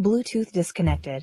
Bluetooth disconnected.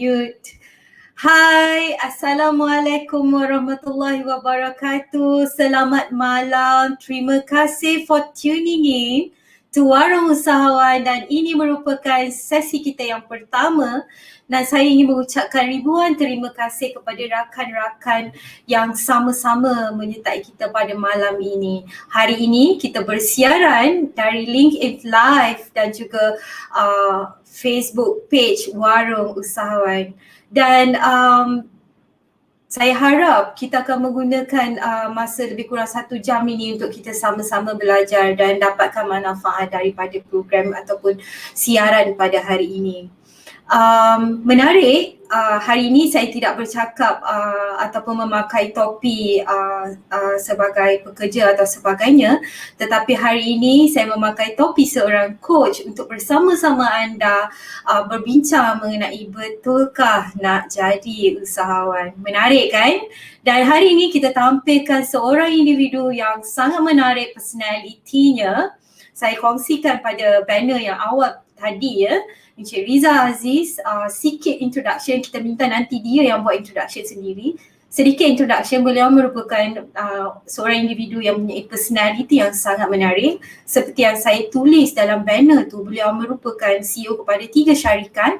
Mute. Hai, Assalamualaikum warahmatullahi wabarakatuh. Selamat malam. Terima kasih for tuning in to Warung Usahawan, dan ini merupakan sesi kita yang pertama, dan saya ingin mengucapkan ribuan terima kasih kepada rakan-rakan yang sama-sama menyertai kita pada malam ini. Hari ini kita bersiaran dari LinkedIn Live dan juga Facebook page Warung Usahawan. Dan saya harap kita akan menggunakan masa lebih kurang 1 jam ini untuk kita sama-sama belajar dan dapatkan manfaat daripada program ataupun siaran pada hari ini. Menarik, hari ini saya tidak bercakap ataupun memakai topi sebagai pekerja atau sebagainya, tetapi hari ini saya memakai topi seorang coach untuk bersama-sama anda berbincang mengenai betulkah nak jadi usahawan. Menarik kan? Dan hari ini kita tampilkan seorang individu yang sangat menarik personalitinya. Saya kongsikan pada banner yang awal tadi ya, Encik Riza Aziz, sikit introduction, kita minta nanti dia yang buat introduction sendiri. Sedikit introduction, beliau merupakan seorang individu yang mempunyai personality yang sangat menarik. Seperti yang saya tulis dalam banner tu, beliau merupakan CEO kepada 3 syarikat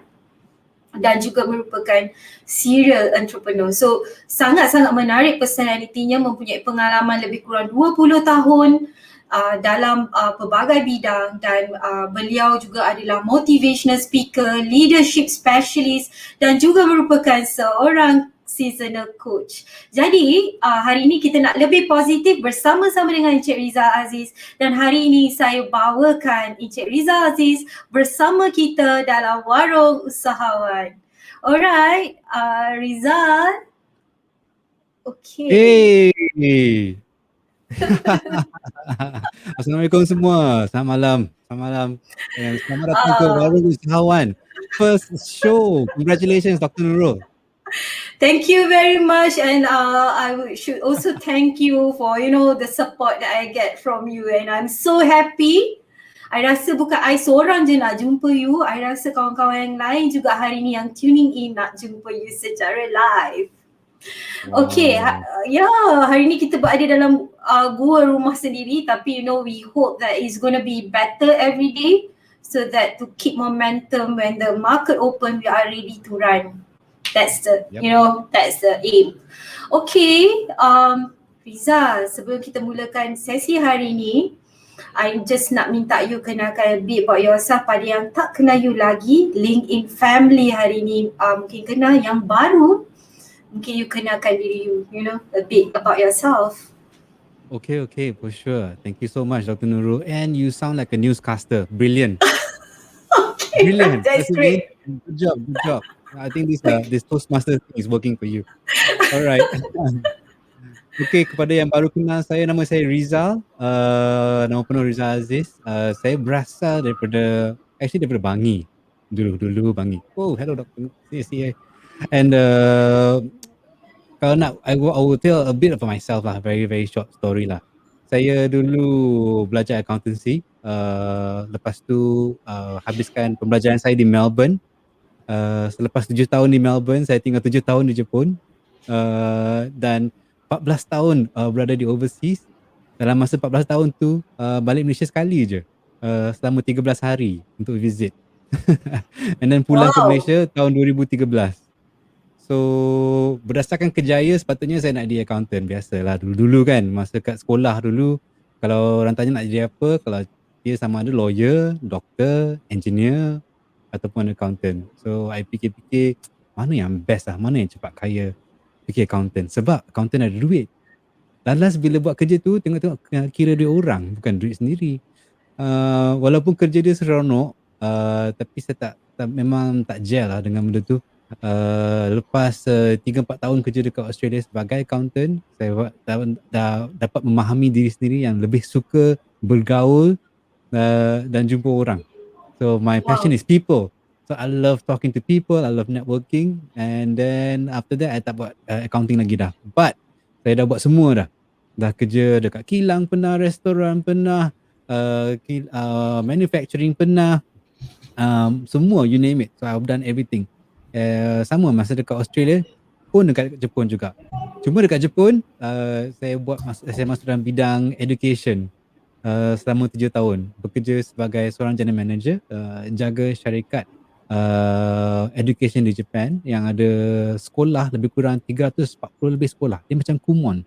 dan juga merupakan serial entrepreneur. So sangat-sangat menarik personalitinya, mempunyai pengalaman lebih kurang 20 tahun dalam pelbagai bidang, dan beliau juga adalah motivational speaker, leadership specialist dan juga merupakan seorang seasonal coach. Jadi hari ini kita nak lebih positif bersama-sama dengan Encik Riza Aziz, dan hari ini saya bawakan Encik Riza Aziz bersama kita dalam Warung Usahawan. Alright, Riza. Okay. Hey. Assalamualaikum semua. Selamat malam. Selamat malam. And selamat datang ke Warung Usahawan. First show. Congratulations Dr. Nurul. Thank you very much, and I should also thank you for the support that I get from you, and I'm so happy. I rasa bukan I seorang je nak jumpa you, I rasa kawan-kawan yang lain juga hari ni yang tuning in nak jumpa you secara live. Okay, Wow. ya, hari ni kita berada dalam gua rumah sendiri, tapi we hope that it's gonna be better every day so that to keep momentum when the market open, we are ready to run. That's the, Yep. that's the aim. Okay, Riza, sebelum kita mulakan sesi hari ni, I just nak minta you kenalkan a bit about yourself pada yang tak kenal you lagi. LinkedIn family hari ni mungkin kenal, yang baru mungkin you kenalkan diri you, a bit about yourself. Okay, for sure. Thank you so much, Dr. Nurul. And you sound like a newscaster. Brilliant. Okay, Brilliant. that's That's amazing. great. Good job. I think this Toastmaster thing is working for you. All right. Okay, kepada yang baru kenal saya, nama saya Rizal. Nama penuh Rizal Aziz. Saya berasal daripada Bangi. Dulu Bangi. Oh, hello Dr. See. And kalau nak, I will tell a bit about myself lah. Very, very short story lah. Saya dulu belajar accountancy. Lepas tu habiskan pembelajaran saya di Melbourne. Selepas 7 tahun di Melbourne, saya tinggal 7 tahun di Jepun. Dan 14 tahun berada di overseas. Dalam masa 14 tahun tu, balik Malaysia sekali je. Selama 13 hari untuk visit. And then pulang ke Wow. Malaysia tahun 2013. So berdasarkan kejaya sepatutnya saya nak jadi accountant. Biasalah dulu-dulu kan, masa kat sekolah dulu, kalau orang tanya nak jadi apa, kalau dia sama ada lawyer, doktor, engineer ataupun accountant. So I fikir-fikir mana yang best lah, mana yang cepat kaya. Fikir accountant, sebab accountant ada duit. Last bila buat kerja tu, tengok-tengok kira duit orang, bukan duit sendiri. Walaupun kerja dia seronok, tapi saya memang tak gel lah dengan benda tu. Lepas 3-4 tahun kerja dekat Australia sebagai accountant, saya dah dapat memahami diri sendiri yang lebih suka bergaul dan jumpa orang. So my passion Wow. is people. So I love talking to people, I love networking, and then after that I tak buat accounting lagi dah. But saya dah buat semua dah. Dah kerja dekat kilang pernah, restoran pernah, manufacturing pernah, semua, you name it. So I've done everything. Sama masa dekat Australia pun dekat Jepun juga. Cuma dekat Jepun, saya masuk dalam bidang education selama 7 tahun. Bekerja sebagai seorang general manager, jaga syarikat education di Japan yang ada sekolah lebih kurang 340 lebih sekolah. Dia macam Kumon.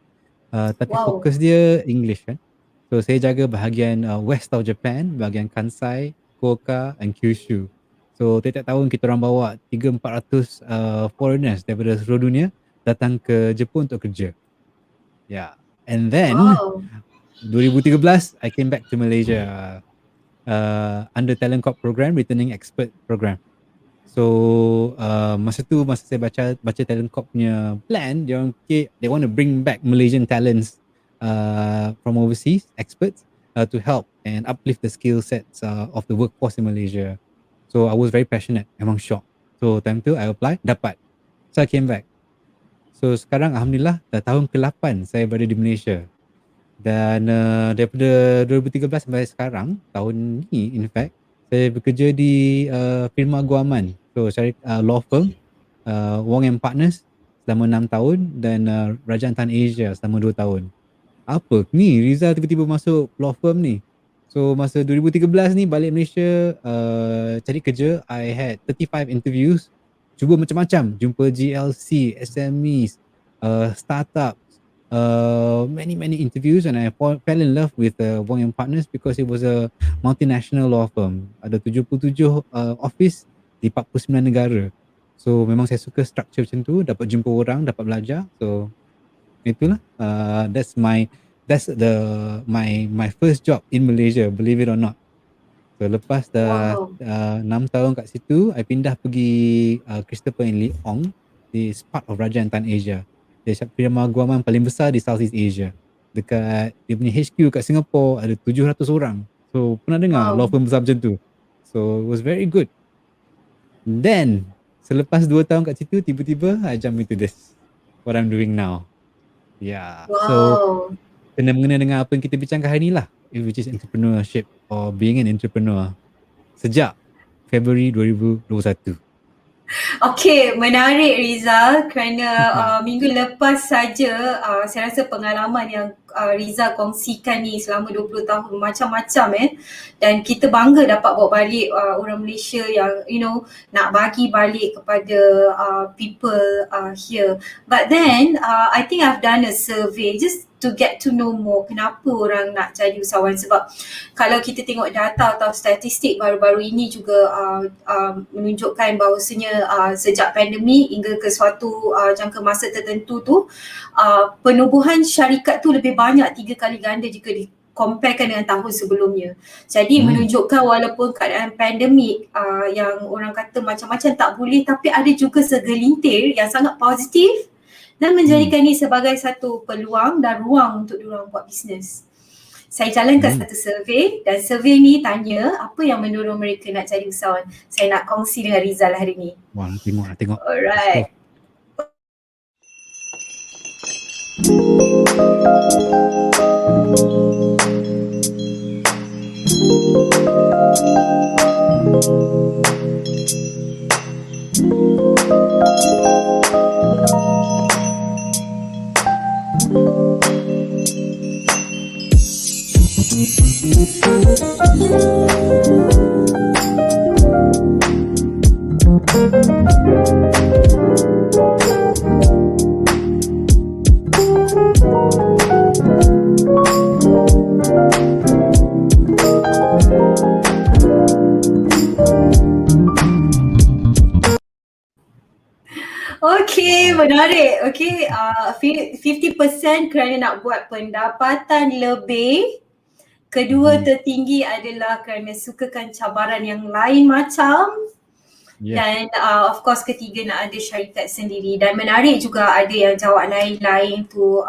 Tapi Wow. fokus dia English kan. So saya jaga bahagian west of Japan, bahagian Kansai, Fukuoka and Kyushu. So tiap-tiap tahun kita orang bawa 300-400 foreigners daripada seluruh dunia datang ke Jepun untuk kerja. Yeah. And then Wow. 2013 I came back to Malaysia under Talent Corp program, returning expert program. So masa saya baca Talent Corp punya plan, dia orang fikir they want to bring back Malaysian talents from overseas, experts, to help and uplift the skill sets of the workforce in Malaysia. So I was very passionate, memang shock. So time tu I apply, dapat. So I came back. So sekarang Alhamdulillah dah tahun ke-8 saya berada di Malaysia. Dan daripada 2013 sampai sekarang, tahun ni in fact, saya bekerja di firma guaman. So law firm, Wong and Partners selama 6 tahun dan Kerajaan Tan Asia selama 2 tahun. Apa ni Rizal tiba-tiba masuk law firm ni? So masa 2013 ni balik Malaysia cari kerja, I had 35 interviews, cuba macam-macam, jumpa GLC, SMEs, startup, many interviews, and I fell in love with Wong and Partners because it was a multinational law firm. Ada 77 office di 49 negara. So memang saya suka structure macam tu, dapat jumpa orang, dapat belajar. So itulah, that's my first job in Malaysia, believe it or not. So lepas dah Wow. 6 tahun kat situ, I pindah pergi Christopher & Lee Ong, di part of Kerajaan Tan Asia. Dia firma guaman paling besar di Southeast Asia. Dekat dia punya HQ kat Singapore ada 700 orang. So pernah dengar law Wow. firm besar macam tu. So it was very good. Then selepas 2 tahun kat situ, tiba-tiba I jump into this, what I'm doing now. Yeah. So Wow. kena mengena dengan apa yang kita bincangkan hari ni lah, which is entrepreneurship or being an entrepreneur sejak February 2021. Okey, menarik Rizal kerana minggu lepas saja saya rasa pengalaman yang Rizal kongsikan ni selama 20 tahun macam-macam dan kita bangga dapat bawa balik orang Malaysia yang nak bagi balik kepada people here. But then I think I've done a survey just to get to know more kenapa orang nak jadi usahawan, sebab kalau kita tengok data atau statistik baru-baru ini juga menunjukkan bahawasanya sejak pandemik hingga ke suatu jangka masa tertentu tu penubuhan syarikat tu lebih banyak 3 kali ganda jika comparekan dengan tahun sebelumnya. Jadi menunjukkan walaupun keadaan pandemik yang orang kata macam-macam tak boleh, tapi ada juga segelintir yang sangat positif dan menjadikan ini sebagai satu peluang dan ruang untuk diorang buat bisnes. Saya jalankan satu survey dan survey ni tanya apa yang mendorong mereka nak jadi usahawan. Saya nak kongsi dengan Rizal hari ni. Wah, nak tengok. Alright. Okey, menarik. Okey, 50% kerana nak buat pendapatan lebih. Kedua tertinggi adalah kerana sukakan cabaran yang lain macam. Dan of course ketiga nak ada syarikat sendiri. Dan menarik juga ada yang jawab lain-lain tu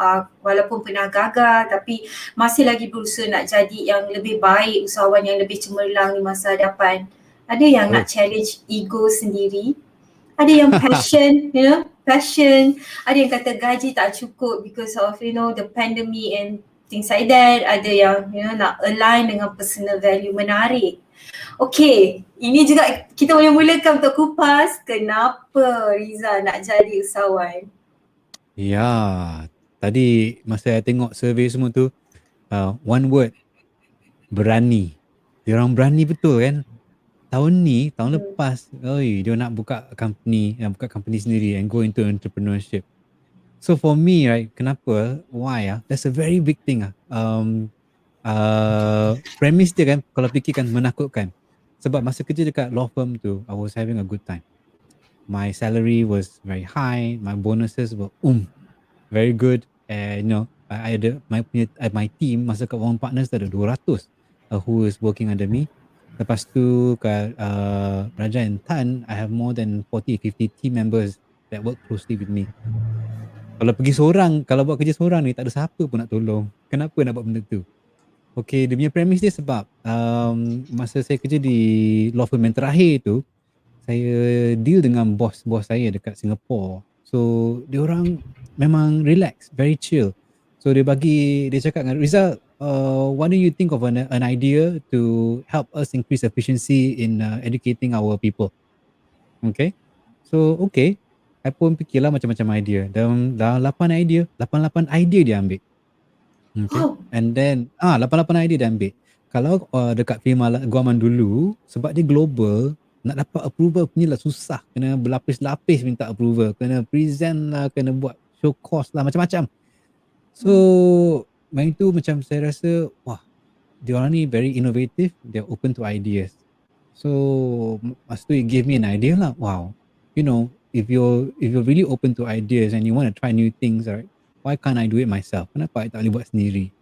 walaupun pernah gagal tapi masih lagi berusaha nak jadi yang lebih baik, usahawan yang lebih cemerlang di masa hadapan. Ada yang nak challenge ego sendiri. Ada yang passion, passion. Ada yang kata gaji tak cukup because of the pandemic and things like that. Ada yang nak align dengan personal value. Menarik. Okay, ini juga kita boleh mulakan untuk kupas kenapa Riza nak jadi usahawan. Ya, tadi masa saya tengok survey semua tu, one word, berani. Diorang berani betul kan? Tahun lepas, dia nak buka company sendiri and go into entrepreneurship. So for me, right, kenapa? Why? That's a very big thing. Premise dia kan, kalau fikirkan menakutkan. Sebab masa kerja dekat law firm tu, I was having a good time. My salary was very high, my bonuses were very good. And I ada my team masa kat one partners ada 200 who is working under me. Lepas tu kat Raja and Tan, I have more than 40-50 team members that work closely with me. Kalau buat kerja seorang ni, tak ada siapa pun nak tolong. Kenapa nak buat benda tu? Okay, dia punya premise dia sebab masa saya kerja di law firm yang terakhir tu, saya deal dengan bos-bos saya dekat Singapore. So, dia orang memang relax, very chill. So, dia cakap dengan Rizal, what do you think of an idea to help us increase efficiency in educating our people? Okay. So, okay. I pun fikirlah macam-macam idea. Dalam 8 idea dia ambil. Okay. And then, 8 idea dia ambil. Kalau dekat firma guaman dulu, sebab dia global, nak dapat approval punya lah susah. Kena berlapis-lapis minta approval. Kena present lah, kena buat show course lah, macam-macam. So, main tu macam saya rasa, wah, dia orang ni very innovative, they're open to ideas. So, masa tu it gave me an idea lah, wow, if you're really open to ideas and you want to try new things, right, why can't I do it myself? Kenapa I tak boleh buat sendiri?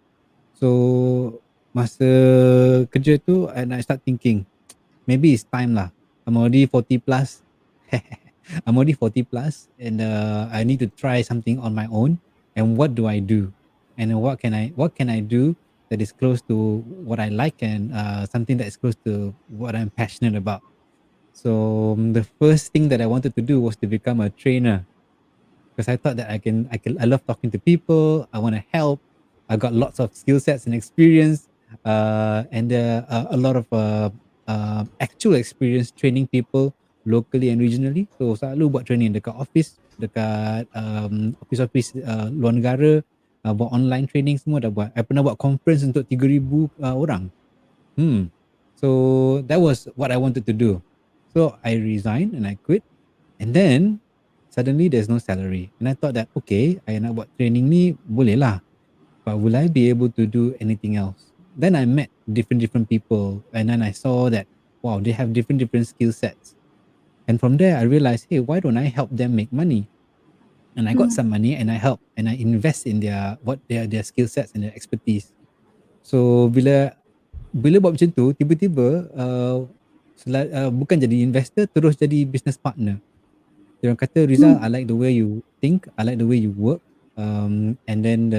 So, masa kerja tu, and I start thinking, maybe it's time lah. I'm already 40 plus. I'm already 40 plus and I need to try something on my own. And what do I do? And what can I do that is close to what I like and something that is close to what I'm passionate about. So the first thing that I wanted to do was to become a trainer because I thought that I love talking to people. I want to help. I got lots of skill sets and experience and a lot of actual experience training people locally and regionally. So selalu buat training dekat office, dekat office-office luar negara, buat online training semua dah buat. I pernah buat conference untuk 3,000 orang. So that was what I wanted to do. So I resigned and I quit. And then suddenly there's no salary. And I thought that okay, I nak buat training ni boleh lah. But will I be able to do anything else? Then I met different people, and then I saw that wow, they have different skill sets. And from there I realized, hey, why don't I help them make money? And I got some money and I help and I invest in their skill sets and their expertise. So bila buat macam tu, tiba-tiba bukan jadi investor, terus jadi business partner. Dia orang kata, Rizal, I like the way you think, I like the way you work, and then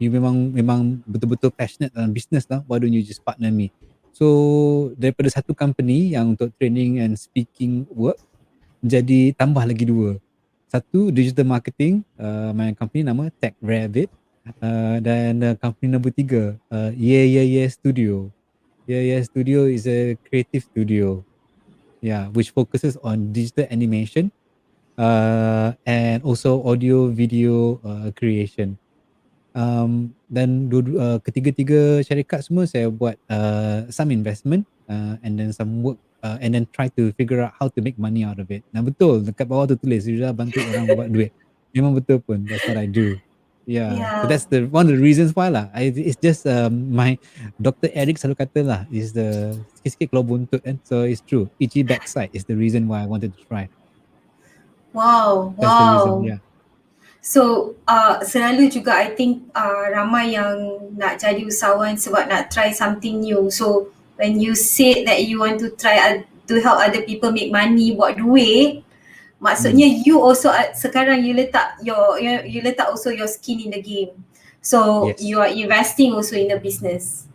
you memang betul-betul passionate dalam business lah. Why don't you just partner me? So daripada satu company yang untuk training and speaking work, jadi tambah lagi dua. Satu digital marketing, my company nama Tech Rabbit, dan company nombor tiga, Yeah Studio. Yeah Studio is a creative studio, which focuses on digital animation, and also audio video creation. Dan ketiga-tiga syarikat semua saya buat some investment, and then some work, and then try to figure out how to make money out of it. Nah betul, dekat bawah tu tulis Rizal bantu orang buat duit. Memang betul pun, that's what I do. So Yeah. that's the one of the reasons why lah. It's just my Dr. Eric selalu kata lah, is the sikit-sikit kalau buntut kan. So it's true, itchy backside is the reason why I wanted to try. Wow, That's the reason, wow. yeah. So selalu juga I think ramai yang nak jadi usahawan sebab nak try something new. So when you say that you want to try to help other people make money, buat duit, maksudnya you also sekarang you letak you letak also your skin in the game. So Yes. you are investing also in the business.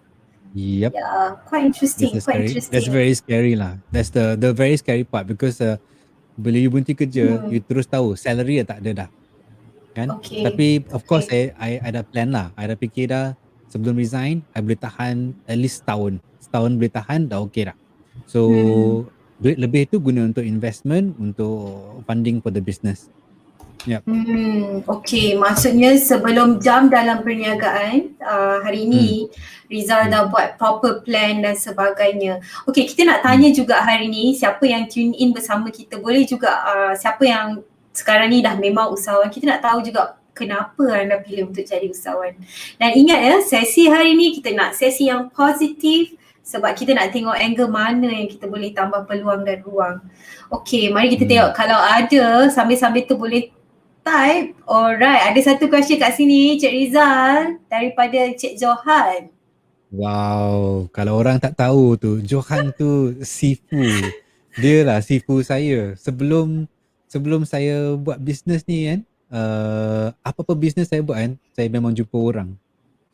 Yep. Yeah, quite interesting, quite interesting. That's very scary lah. That's the very scary part, because bila you berhenti kerja, you terus tahu salary tak ada dah. Kan? Okay. Tapi of course Okay. I ada plan lah. I ada fikir dah, sebelum resign I boleh tahan at least setahun. Setahun boleh tahan dah okay dah. So duit lebih tu guna untuk investment, untuk funding for the business. Yep. Okay, maksudnya sebelum jam dalam perniagaan hari ini Rizal dah buat proper plan dan sebagainya. Okay, kita nak tanya juga hari ni siapa yang tune in bersama kita, boleh juga siapa yang sekarang ni dah memang usahawan, kita nak tahu juga kenapa anda pilih untuk jadi usahawan. Dan ingat ya, sesi hari ni kita nak sesi yang positif sebab kita nak tengok angle mana yang kita boleh tambah peluang dan ruang. Okay, mari kita tengok kalau ada sambil-sambil tu boleh type. Alright, ada satu question kat sini Cik Rizal daripada Cik Johan. Wow, kalau orang tak tahu tu, Johan tu sifu. Dia lah sifu saya. Sebelum saya buat bisnes ni kan, apa-apa bisnes saya buat kan, saya memang jumpa orang.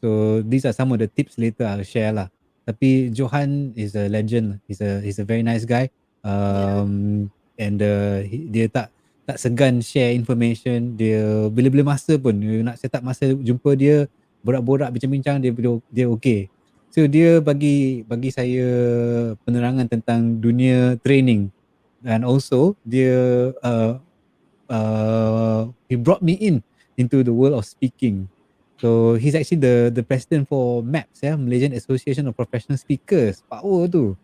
So these are some of the tips later I'll share lah. Tapi Johan is a legend. He's a very nice guy. And dia tak segan share information. Dia bila-bila masa pun, you nak set up masa jumpa dia, borak-borak bincang-bincang, dia okay. So dia bagi saya penerangan tentang dunia training, dan also dia he brought me into the world of speaking. So he's actually the president for MAPS, Malaysian Association of Professional Speakers. Power tu.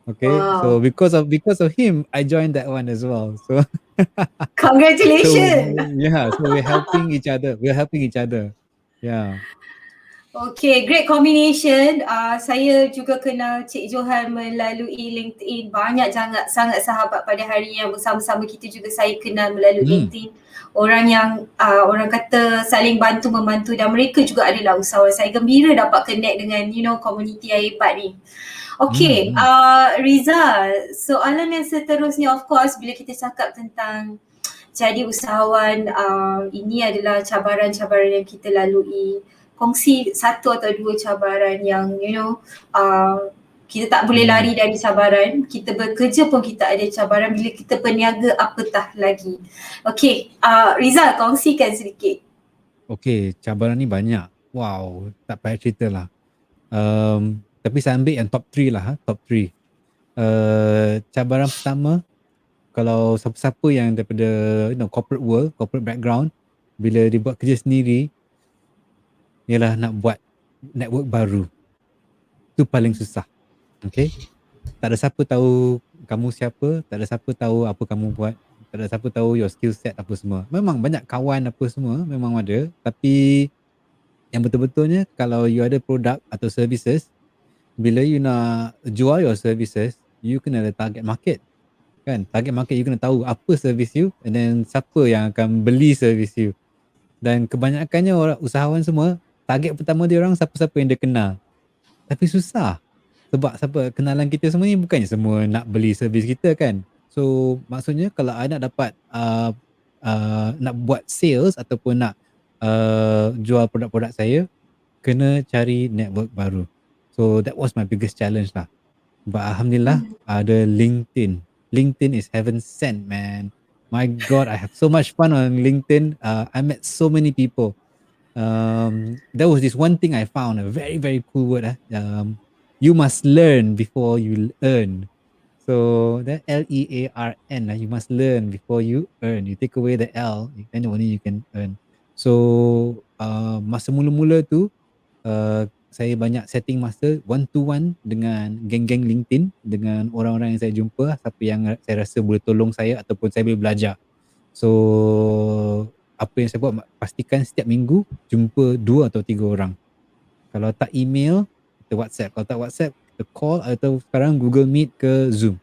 Okay. Wow. So because of him, I joined that one as well. So Congratulations. so we're helping each other. Yeah. Okay, great combination. Saya juga kenal Cik Johan melalui LinkedIn. Banyak sangat sahabat pada hari yang bersama-sama kita juga saya kenal melalui LinkedIn. Orang yang orang kata saling bantu membantu, dan mereka juga adalah usahawan. Saya gembira dapat connect dengan komuniti yang hebat ni. Okay, Rizal, soalan yang seterusnya of course bila kita cakap tentang jadi usahawan, ini adalah cabaran-cabaran yang kita lalui. Kongsi satu atau dua cabaran yang kita tak boleh lari dari cabaran. Kita bekerja pun kita ada cabaran, bila kita berniaga apatah lagi. Okay, Rizal kongsikan sedikit. Okay, cabaran ni banyak. Wow, tak payah cerita lah. Tapi saya ambil yang top 3 lah. Top 3. Cabaran pertama, kalau siapa-siapa yang daripada corporate world, corporate background, bila dia buat kerja sendiri, ialah nak buat network baru. Itu paling susah. Okay? Tak ada siapa tahu kamu siapa, tak ada siapa tahu apa kamu buat, tak ada siapa tahu your skill set apa semua. Memang banyak kawan apa semua, memang ada. Tapi yang betul-betulnya, kalau you ada produk atau services, bila you nak jual your services, you kena ada target market. Kan? Target market you kena tahu apa service you, and then siapa yang akan beli service you. Dan kebanyakannya orang usahawan semua, target pertama dia orang siapa-siapa yang dia kenal. Tapi susah. Sebab siapa kenalan kita semua ni bukannya semua nak beli servis kita kan. So maksudnya kalau I nak dapat nak buat sales ataupun nak jual produk-produk saya, kena cari network baru. So that was my biggest challenge lah. But Alhamdulillah ada LinkedIn. LinkedIn is heaven sent, man. My God, I have so much fun on LinkedIn. I met so many people. There was this one thing I found, a very, very cool word. You must learn before you earn. So that Learn, you must learn before you earn. You take away the L, then only you can earn. So masa mula-mula tu, saya banyak setting masa one to one dengan geng-geng LinkedIn, dengan orang-orang yang saya jumpa, siapa yang saya rasa boleh tolong saya ataupun saya boleh belajar. So apa yang saya buat, pastikan setiap minggu jumpa 2 atau 3 orang. Kalau tak email, kita WhatsApp. Kalau tak WhatsApp, kita call, atau sekarang Google Meet ke Zoom.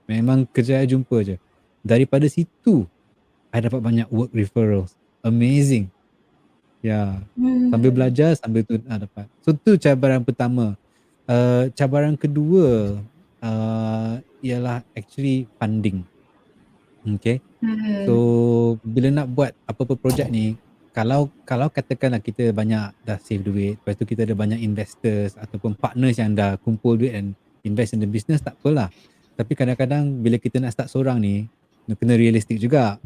Memang kerja jumpa je. Daripada situ, I dapat banyak work referrals. Amazing. Ya. Sambil belajar, sambil tu dapat. So tu cabaran pertama. Cabaran kedua ialah actually funding. Okay. So bila nak buat apa-apa projek ni, kalau katakanlah kita banyak dah save duit, lepas tu kita ada banyak investors ataupun partners yang dah kumpul duit and invest in the business, tak apalah. Tapi kadang-kadang bila kita nak start seorang ni, kena realistic juga.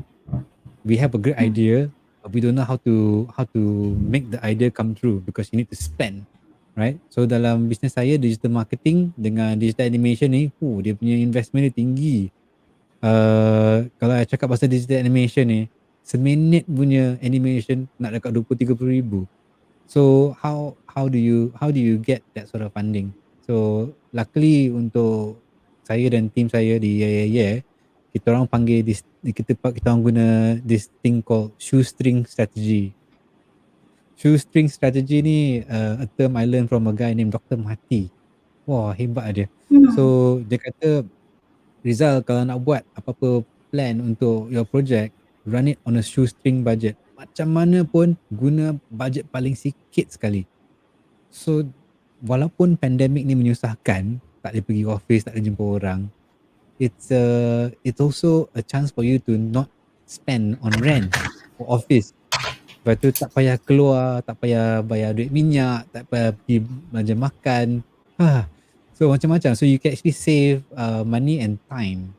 We have a great idea, but we don't know how to make the idea come true, because you need to spend, right? So dalam bisnes saya, digital marketing dengan digital animation ni, dia punya investment ni tinggi. Kalau saya cakap pasal digital animation ni, seminit punya animation nak dekat 20-30 ribu. So how do you get that sort of funding? So luckily untuk saya dan team saya di kita orang panggil kita orang guna this thing called shoestring strategy. Shoestring strategy ni a term I learned from a guy named Dr. Mati. Wah, hebat dia. So dia kata, Rizal, kalau nak buat apa-apa plan untuk your project, run it on a shoestring budget. Macam mana pun guna budget paling sikit sekali. So walaupun pandemik ni menyusahkan, tak boleh pergi office, tak boleh jumpa orang, it's also a chance for you to not spend on rent for office. Lepas tu tak payah keluar, tak payah bayar duit minyak, tak payah pergi belanja makan. So macam-macam. So you can actually save money and time.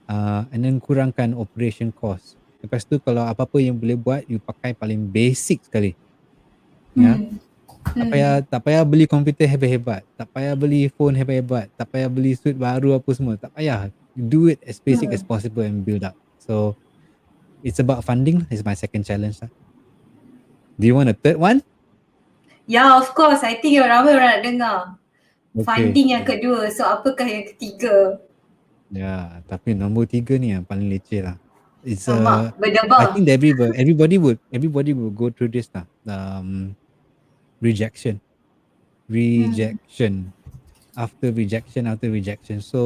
And then kurangkan operation cost. Lepas tu kalau apa-apa yang boleh buat, you pakai paling basic sekali. Ya. Tak payah beli komputer hebat-hebat, tak payah beli phone hebat-hebat, tak payah beli suit baru apa semua, tak payah. Do it as basic as possible and build up. So it's about funding. It's my second challenge lah. Do you want a third one? Yeah, of course. I think ramai orang nak dengar. Okay. Funding yang kedua. So apakah yang ketiga? Ya, tapi nombor 3 ni yang paling leceh lah. It's Mak, I berdebar. think everybody would go through this lah. Rejection. After rejection. So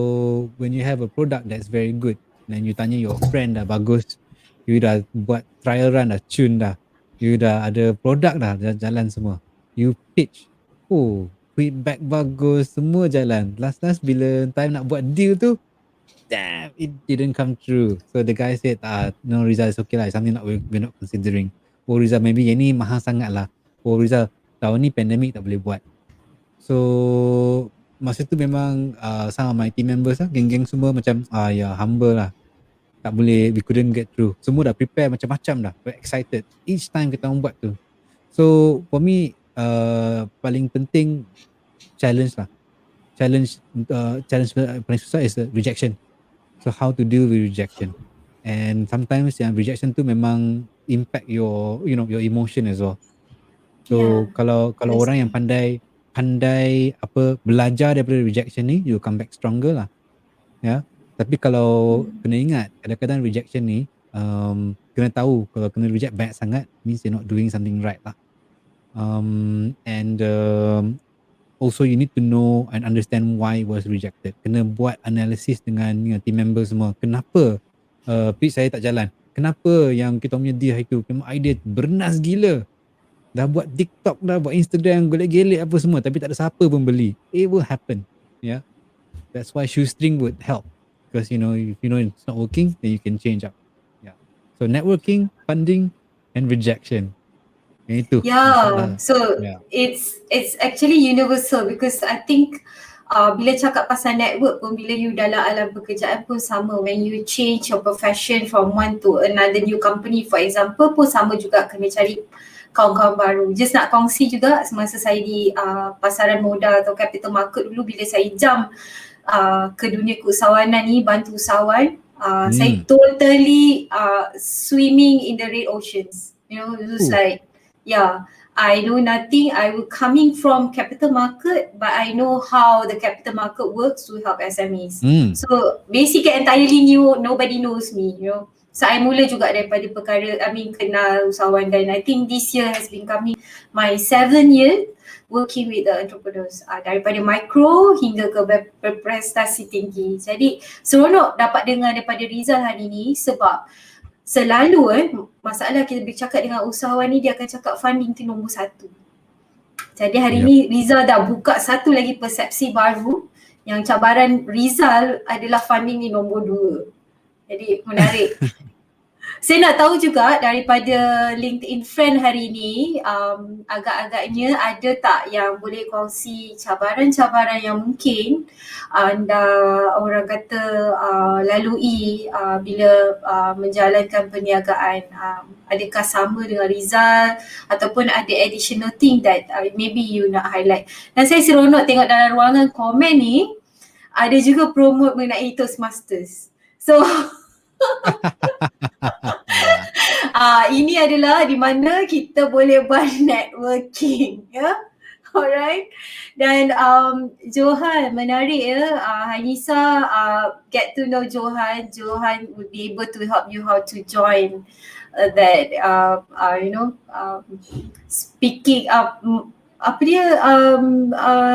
when you have a product that's very good, then you tanya your friend dah bagus, you dah buat trial run dah, tune dah, you dah ada produk dah jalan semua, you pitch, feedback bagus, semua jalan, last bila time nak buat deal tu, damn, it didn't come true. So the guy said, no Rizal, it's okay lah, it's something we're not considering. Rizal, maybe yang ni mahal sangat lah. Rizal, tahun ni pandemic tak boleh buat. So masa tu memang some of my team members lah, geng-geng semua macam humble lah, tak boleh, we couldn't get through. Semua dah prepare macam-macam dah, we're excited each time kita orang buat tu. So for me, paling penting challenge paling susah is rejection. So how to deal with rejection. And sometimes yang rejection tu memang impact your, you know, your emotion as well. Yeah, So kalau orang yang understand. pandai pandai apa belajar daripada rejection ni, you come back stronger lah. Ya. Tapi kalau kena ingat kadang-kadang rejection ni kena tahu kalau kena reject banyak sangat means you're not doing something right lah. And also you need to know and understand why was rejected. Kena buat analisis dengan team member semua. Kenapa pitch saya tak jalan? Kenapa yang kita punya dia itu, idea bernas gila. Dah buat TikTok, dah buat Instagram, golek-gelek apa semua tapi tak ada siapa pun beli. It will happen. Yeah. That's why shoestring would help. Because if you know it's not working, then you can change up. Yeah. So networking, funding, and rejection. Yang itu Yeah, masalah. so Yeah. it's actually universal because I think bila cakap pasal network pun, bila you dalam alam pekerjaan pun sama. When you change your profession from one to another new company for example pun sama juga, kena cari kawan-kawan baru. Just nak kongsi juga, semasa saya di pasaran modal atau capital market dulu, bila saya jump ke dunia keusahawanan ni, bantu usahawan, saya totally swimming in the red oceans. You know, it was like, yeah, I know nothing. I will coming from capital market, but I know how the capital market works to help SMEs. So basically entirely new, nobody knows me, you know. So I mula juga daripada perkara, kenal usahawan, dan I think this year has been coming my 7th year working with the entrepreneurs, daripada micro hingga ke berprestasi tinggi. Jadi seronok dapat dengar daripada Rizal hari ni, sebab selalu masalah kita bercakap dengan usahawan ni, dia akan cakap funding tu nombor satu. Jadi hari ni Rizal dah buka satu lagi persepsi baru, yang cabaran Rizal adalah funding ni nombor 2. Jadi menarik. Saya nak tahu juga daripada LinkedIn friend hari ni, agak-agaknya ada tak yang boleh kongsi cabaran-cabaran yang mungkin anda orang kata lalui bila menjalankan perniagaan. Adakah sama dengan Rizal ataupun ada additional thing that maybe you nak highlight. Dan saya seronok tengok dalam ruangan komen ni ada juga promote mengenai Toastmasters. So ini adalah di mana kita boleh buat networking, ya. Alright. Dan Johan, menarik ya. Hanisa get to know Johan. Johan would be able to help you how to join that speaking up. Apa dia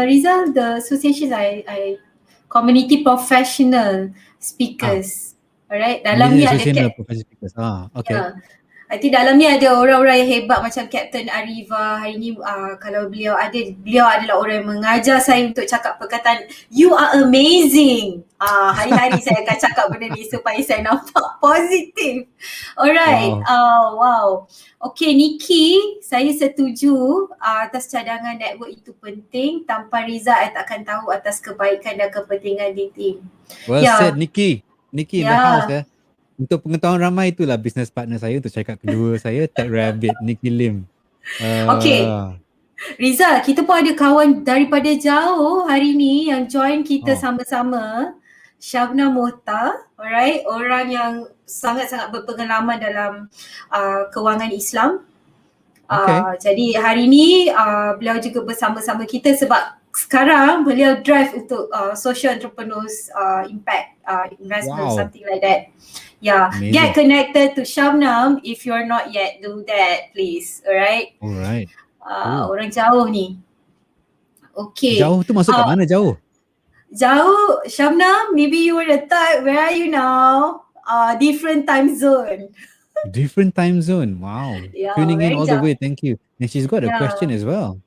Rizal, the association I community professional speakers. Alright, dalam ni ada professional speakers. Okay. Yeah. I think dalam ni ada orang-orang yang hebat macam Captain Ariva. Hari ni kalau beliau adalah orang yang mengajar saya untuk cakap perkataan you are amazing. Hari-hari saya akan cakap benda ni supaya saya nampak positif. Alright. Wow. Okay, Nikki, saya setuju atas cadangan network itu penting. Tanpa Riza, I tak akan tahu atas kebaikan dan kepentingan di tim. Well said, Nikki. Nikki in the house ya. Untuk pengetahuan ramai, itulah business partner saya untuk cakap kedua saya, Tech Rabbit, Nikki Lim. Okay. Rizal, kita pun ada kawan daripada jauh hari ni yang join kita sama-sama. Syabna Mohta, alright, orang yang sangat-sangat berpengalaman dalam kewangan Islam. Jadi hari ni beliau juga bersama-sama kita sebab sekarang beliau drive untuk social entrepreneurs impact investment, something like that. Yeah, amazing. Get connected to Shabnam if you're not yet, do that please. Alright. Orang jauh ni. Okay. Jauh tu masuk kat mana jauh? Jauh, Shabnam, maybe you were the type, where are you now? Different time zone. Different time zone. Wow. Yeah, tuning in all the way. Thank you. And she's got a question as well.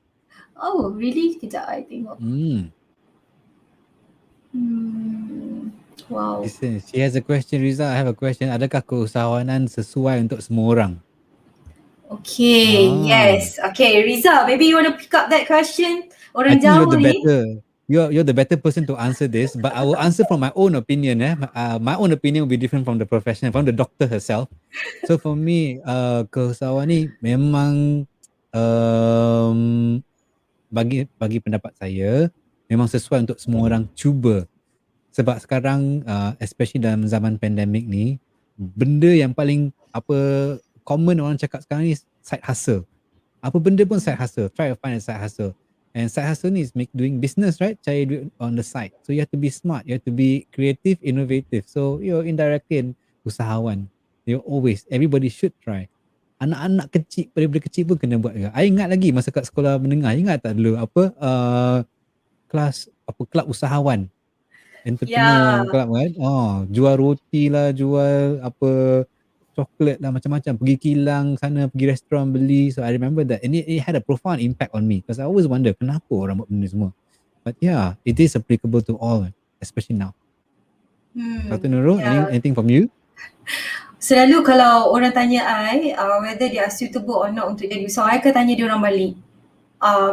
Oh, really? Kejap, I tengok. Wow. She has a question, Riza. I have a question. Adakah keusahawanan sesuai untuk semua orang? Okay, yes. Okay, Riza, maybe you want to pick up that question? Orang jauh ni. You're the better person to answer this, but I will answer from my own opinion. My own opinion will be different from the professional, from the doctor herself. So for me, keusahawan ni memang bagi pendapat saya memang sesuai untuk semua orang cuba. Sebab sekarang especially dalam zaman pandemik ni, benda yang paling common orang cakap sekarang ni side hustle. Apa benda pun side hustle. Try to find a side hustle. And side hustle ni is doing business, right? Cari duit on the side. So you have to be smart. You have to be creative, innovative. So you're indirectly an usahawan. You always, everybody should try. Anak-anak kecil, daripada kecil pun kena buat juga. I ingat lagi masa kat sekolah menengah. Ingat tak dulu kelas kelab usahawan, entrepreneur Yeah. club kan. Jual roti lah, jual coklat lah, macam-macam. Pergi kilang sana, pergi restoran beli. So I remember that, and it had a profound impact on me because I always wonder kenapa orang buat benda semua. But yeah, it is applicable to all, especially now. Dr. Nurul, Yeah. anything from you? Selalu kalau orang tanya I whether they are suitable or not untuk jadi usahawan, I akan tanya dia orang balik.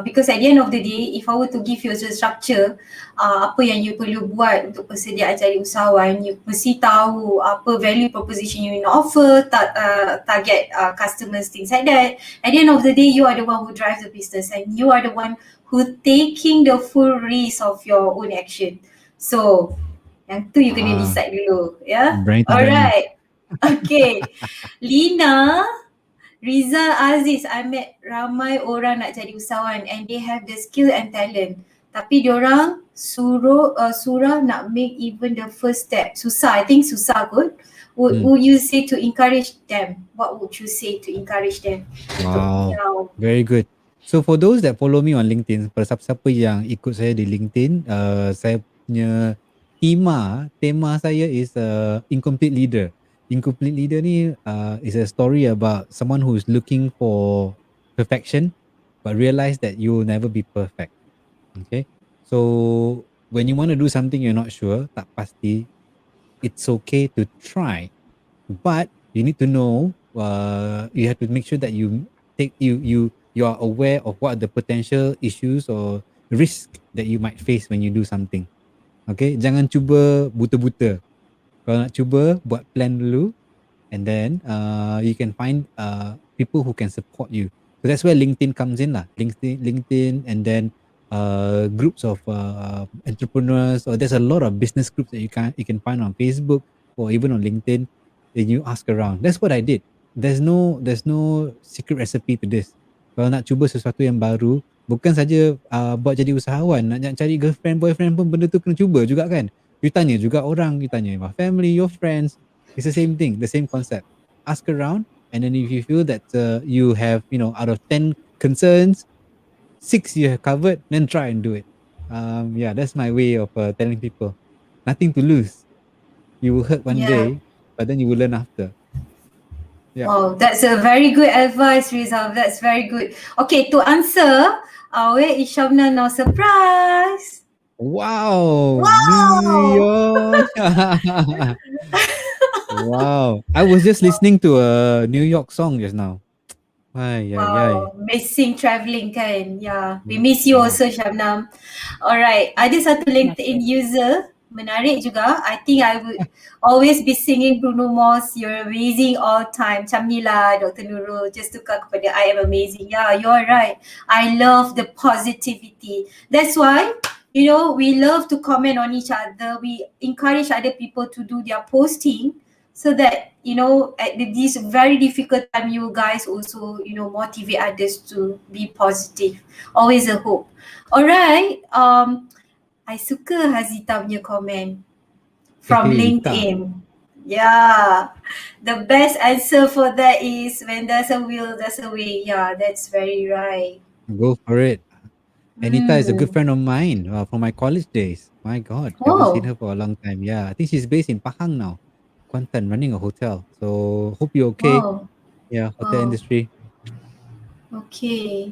Because at the end of the day, if I were to give you a structure, apa yang you perlu buat untuk persediaan jadi usahawan, you mesti tahu apa value proposition you nak offer, target customers, things like that. At the end of the day, you are the one who drives the business and you are the one who taking the full risk of your own action. So, yang tu you kena decide dulu, ya. Berani tak berani. Alright. Okay. Lina, Rizal Aziz, I met ramai orang nak jadi usahawan and they have the skill and talent. Tapi diorang surah nak make even the first step. Susah, I think susah kot. Would you say to encourage them? What would you say to encourage them? Wow, very good. So for those that follow me on LinkedIn, pada siapa-siapa yang ikut saya di LinkedIn, saya punya tema saya is incomplete leader. Incomplete leader ni is a story about someone who is looking for perfection but realize that you will never be perfect. Okay, so when you want to do something you're not sure, tak pasti, it's okay to try, but you need to know, you have to make sure that you are aware of what are the potential issues or risk that you might face when you do something. Okay, jangan cuba buta-buta. Kalau nak cuba, buat plan dulu, and then you can find people who can support you. So that's where LinkedIn comes in lah. LinkedIn, and then groups of entrepreneurs, or there's a lot of business groups that you can find on Facebook or even on LinkedIn. Then you ask around. That's what I did. There's no secret recipe to this. Kalau nak cuba sesuatu yang baru, bukan saja buat jadi usahawan, nak cari girlfriend, boyfriend pun benda tu kena cuba juga kan. You tanya juga orang, you tanya your family, your friends. It's the same thing, the same concept. Ask around, and then if you feel that you have, out of 10 concerns, 6 you have covered, then try and do it. Yeah, that's my way of telling people. Nothing to lose. You will hurt one day, but then you will learn after. Yeah. Wow, that's a very good advice, Rizal. That's very good. Okay, to answer, where is Shabna now? Surprise! Wow! New York! Wow. I was just listening to a New York song just now. Wow, missing travelling kan. Yeah, we miss you also, Shabnam. Alright, ada satu LinkedIn user, menarik juga. I think I would always be singing Bruno Mars, You're Amazing all time. Macam ni lah, Dr. Nurul, just tukar kepada I am amazing. Yeah, you're right. I love the positivity. That's why, we love to comment on each other. We encourage other people to do their posting so that, at this very difficult time, you guys also, motivate others to be positive. Always a hope. Alright, I suka Hazita punya komen from LinkedIn. Yeah, the best answer for that is when there's a will, there's a way. Yeah, that's very right. Go for it. Anita is a good friend of mine from my college days. My God, haven't seen her for a long time. Yeah, I think she's based in Pahang now, Kuantan, running a hotel. So hope you're okay. Yeah, hotel industry. Okay,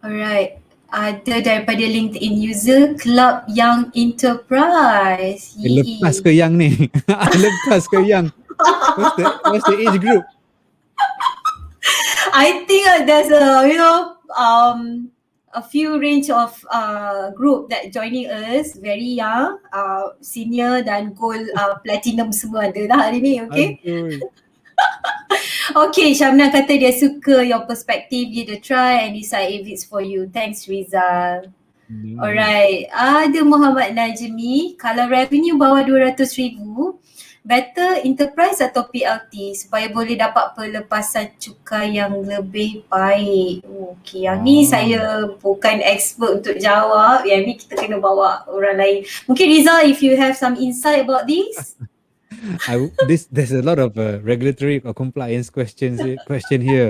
alright. Ada daripada LinkedIn user Club Young Enterprise. Lepas ke yang ni? Lepas ke yang? What's the age group? I think there's a few range of group that joining us, very young, senior dan gold, platinum semua ada dah hari ni, okay? Okay, Syamna kata dia suka your perspective, give it a try and decide if it's for you. Thanks, Rizal. No. Alright, ada Muhammad Najmi, kalau revenue bawah 200,000, better enterprise atau PLT supaya boleh dapat pelepasan cukai yang lebih baik. Okey, yang ni Oh, saya bukan expert untuk jawab. Yang ni kita kena bawa orang lain. Mungkin Rizal, if you have some insight about this. there's a lot of regulatory or compliance question here.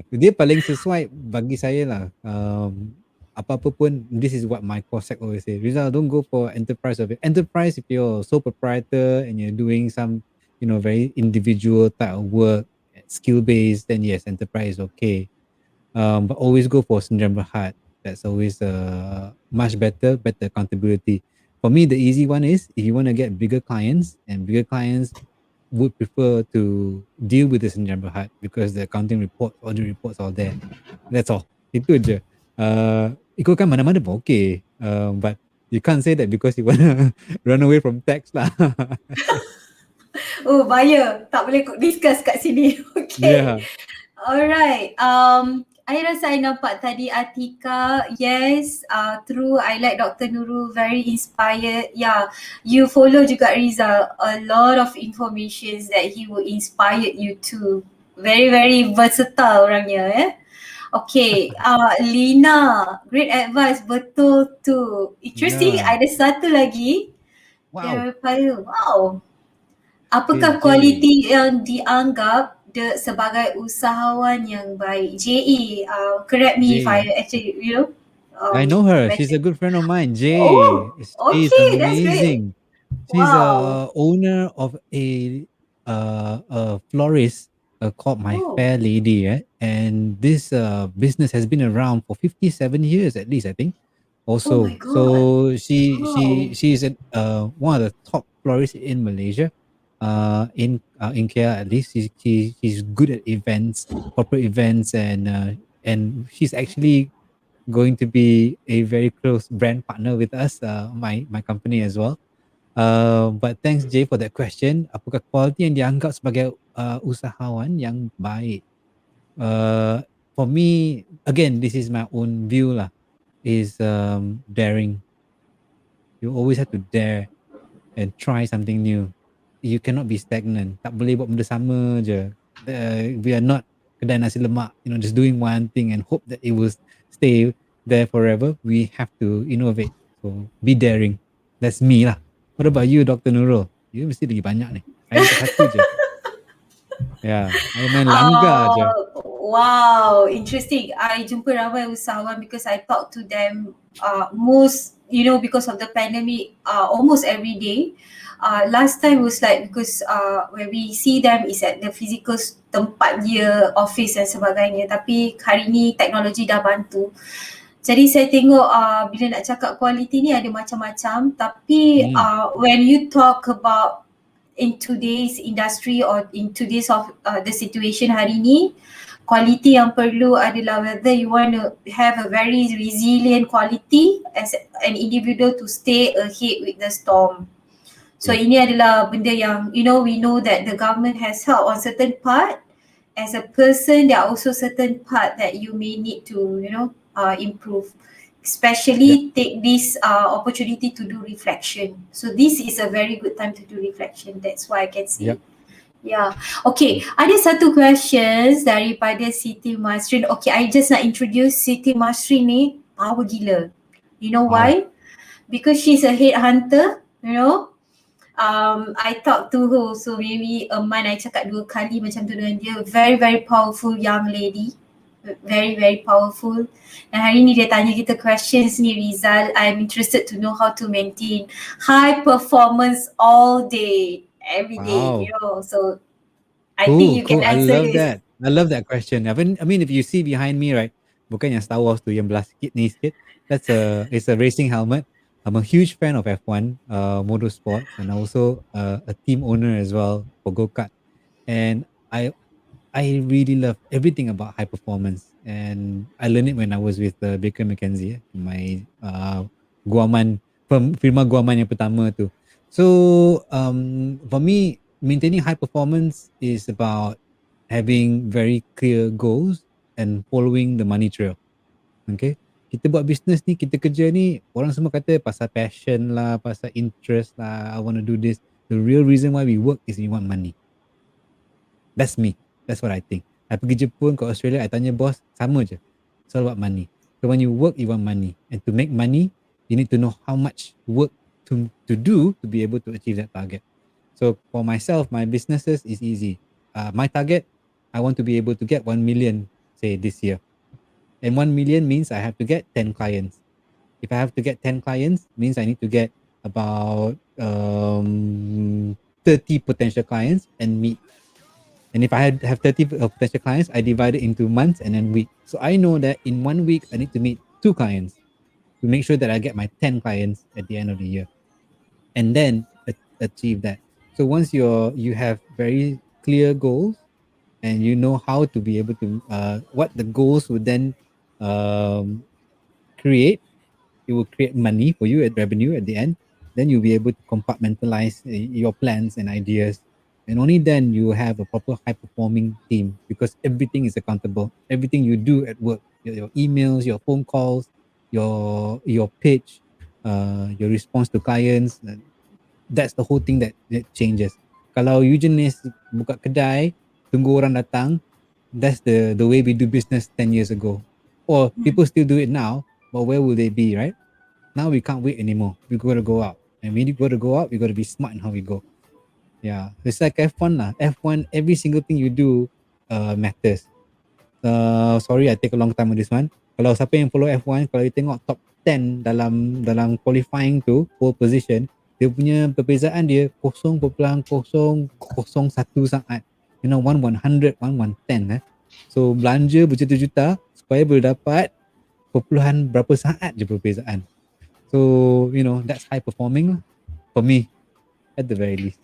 Dia paling sesuai bagi saya lah. Apa-apa pun, this is what my COSEC always say. Rizal, don't go for enterprise of it. Enterprise, if you're sole proprietor and you're doing some, very individual type of work, skill based, then yes, enterprise is okay. But always go for Sendirian Berhad. That's always much better accountability. For me, the easy one is if you want to get bigger clients, and bigger clients would prefer to deal with the Sendirian Berhad because the accounting report, audit reports all there. That's all. Itu je. Ikutkan mana-mana pun okay. But you can't say that because you want to run away from tax lah. Oh, bahaya. Tak boleh discuss kat sini. Okay. Yeah. Alright. I rasa I nampak tadi Atika. Yes, true. I like Dr. Nurul. Very inspired. Yeah, you follow juga Rizal. A lot of informations that he will inspire you too. Very, very versatile orangnya Okay, Lina. Great advice. Betul tu. Interesting. Yeah. Ada satu lagi. Wow. Daripada, wow. Here's Apakah Jay. kualiti yang dianggap sebagai usahawan yang baik? JE, correct me if I Jay. actually, I know her. She's mention. a good friend of mine. Jay. Oh, She's okay, that's great. amazing. She's Wow. a owner of a florist called My Oh, Fair Lady, and this business has been around for 57 years at least, I think. oh my Also, God. so Wow. she's one of the top florists in Malaysia. In KL at least, she's good at events, corporate events, and she's actually going to be a very close brand partner with us, my company as well. But thanks Jay for that question. Apakah kualiti yang dianggap sebagai usahawan yang baik? For me, again, this is my own view lah. Is daring. You always have to dare and try something new. You cannot be stagnant. Tak boleh buat benda sama je. We are not kedai nasi lemak, just doing one thing and hope that it will stay there forever. We have to innovate. So be daring. That's me lah. What about you, Dr. Nurul? You mesti lagi banyak ni. Saya dapat satu je. Ya, saya main langgar je. Wow, interesting. I jumpa ramai usahawan because I talk to them most, because of the pandemic, almost every day. Last time was like because when we see them is at the physical tempat dia, office dan sebagainya. Tapi hari ni teknologi dah bantu. Jadi saya tengok bila nak cakap kualiti ni ada macam-macam. Tapi when you talk about in today's industry or in today's of the situation hari ni, quality yang perlu adalah whether you want to have a very resilient quality as an individual to stay ahead with the storm. So ini adalah benda yang we know that the government has help on certain part. As a person, there are also certain part that you may need to improve. Especially take this opportunity to do reflection. So this is a very good time to do reflection. That's why I can say. Yeah. Okay, ada satu questions daripada Siti Masrin. Okay, I just nak introduce Siti Masrin ni power gila. You know why? Because she's a headhunter, I talk to her, so maybe a month I cakap 2 kali macam tu dengan dia. Very, very powerful young lady. Very, very powerful. Dan hari ni dia tanya kita questions ni, Rizal. I'm interested to know how to maintain high performance all day, every day, So I think you can I answer love this. that. I love that question. I mean, if you see behind me, right? Bukan yang Star Wars tu yang belah sikit ni sikit. It's a racing helmet. I'm a huge fan of F1, motorsports, and also a team owner as well for go-kart. And I really love everything about high performance, and I learned it when I was with Baker McKenzie, my guaman firma guaman yang pertama tu. So for me, maintaining high performance is about having very clear goals and following the money trail. Okay, kita buat business ni, kita kerja ni, orang semua kata pasal passion lah, pasal interest lah, I want to do this. The real reason why we work is we want money. That's me. That's what I think. I pergi Jepun, ke Australia, I tanya bos, sama je. It's all about money. So when you work, you want money. And to make money, you need to know how much work to do to be able to achieve that target. So for myself, my businesses is easy. My target, I want to be able to get 1 million, say this year. And 1 million means I have to get 10 clients. If I have to get 10 clients, means I need to get about 30 potential clients and meet. And if I have 30 potential clients, I divide it into months and then weeks. So I know that in 1 week, I need to meet 2 clients to make sure that I get my 10 clients at the end of the year. And then achieve that. So once you have very clear goals and you know how to be able to, what the goals would then create, it will create money for you at revenue at the end. Then you'll be able to compartmentalize your plans and ideas. And only then you have a proper high performing team because everything is accountable. Everything you do at work, your emails, your phone calls, your pitch, your response to clients, that's the whole thing that changes. Kalau you jenis buka kedai, tunggu orang datang, that's the way we do business 10 years ago. Or people still do it now, but where will they be, right? Now we can't wait anymore. We got to go out. And when you got to go out, we got to be smart in how we go. Yeah. It's like F1 lah. F1, every single thing you do matters. Sorry, I take a long time on this one. Kalau siapa yang follow F1, kalau you tengok top 10 dalam qualifying tu, pole position, dia punya perbezaan dia 0.001 saat. You know, 1/100, 1/110. So, belanja berjuta-juta supaya boleh dapat perpuluhan berapa saat je perbezaan. So, you know, that's high performing lah. For me, at the very least.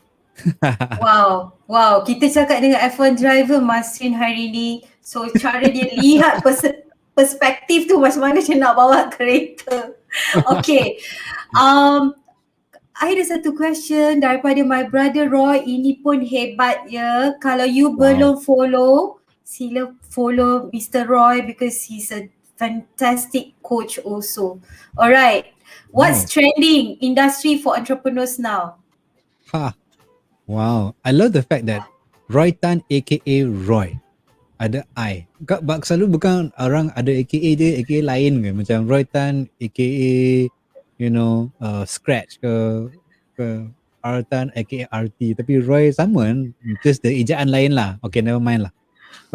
Wow. Kita cakap dengan F1 driver Masrin hari ni. So cara dia lihat perspektif tu macam mana dia nak bawa kereta. Okay. I ada satu question daripada my brother Roy. Ini pun hebat ya. Kalau you belum follow, sila follow Mr. Roy because he's a fantastic coach also. Alright. What's trending industry for entrepreneurs now? Wow. I love the fact that Roy Tan aka Roy ada I. Selalu bukan orang ada aka dia, aka lain ke. Macam Roy Tan aka you know Scratch ke R Tan aka RT. Tapi Roy sama kan. Just the ejaan lain lah. Okay, never mind lah.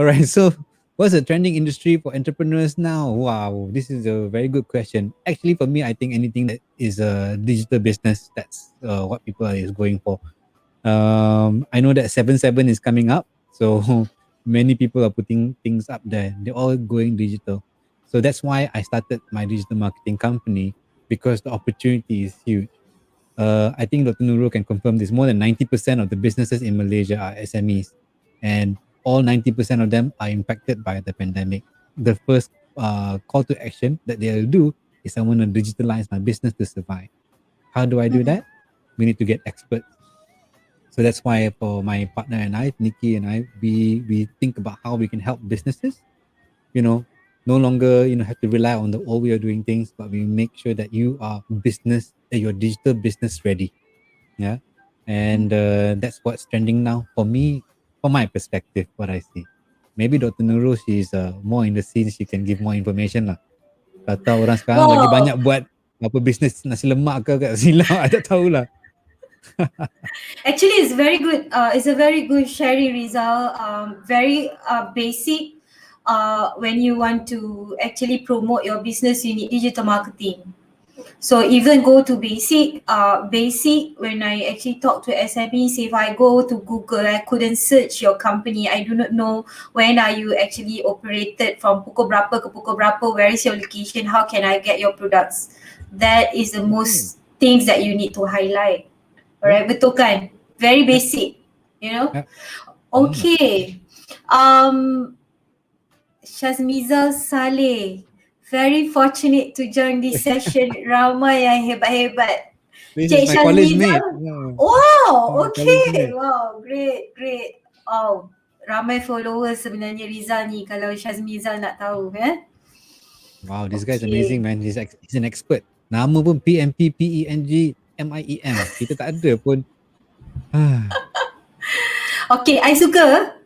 Alright, so what's the trending industry for entrepreneurs now? Wow, this is a very good question. Actually, for me, I think anything that is a digital business, that's what people is going for. I know that 7/7 is coming up, so many people are putting things up there. They're all going digital. So that's why I started my digital marketing company because the opportunity is huge. I think Dr. Nurul can confirm this. More than 90% of the businesses in Malaysia are SMEs, and all 90% of them are impacted by the pandemic. The first call to action that they'll do is I want to digitalize my business to survive. How do I do that? We need to get experts. So that's why for my partner and I, Nikki and I, we think about how we can help businesses, you know, no longer, you know, have to rely on the old way of doing things, but we make sure that you are your digital business ready. Yeah. And that's what's trending now for me, from my perspective, what I see. Maybe Dr. Nurul, she's more in the scene, she can give more information lah. Kata orang sekarang lagi banyak buat apa bisnes nasi lemak ke kat Silau, I tak tahulah. Actually, it's very good. It's a very good sharing result. Very basic. When you want to actually promote your business, you need digital marketing. So even go to basic. When I actually talk to SMEs, if I go to Google, I couldn't search your company. I do not know when are you actually operated, from pukul berapa ke pukul berapa, where is your location, how can I get your products. That is the most things that you need to highlight. Alright, betul kan? Very basic, you know? Okay. Shazmizal Saleh, very fortunate to join this session. Ramai yang hebat-hebat. This is my college mate. Wow, okay. Wow, great. Ramai followers sebenarnya Rizal ni, kalau Shazmizal nak tahu. Wow, this guy's amazing, Okay. man. He's an expert. Nama pun PMPPENGMIEM. Kita tak ada pun. Okay, I suka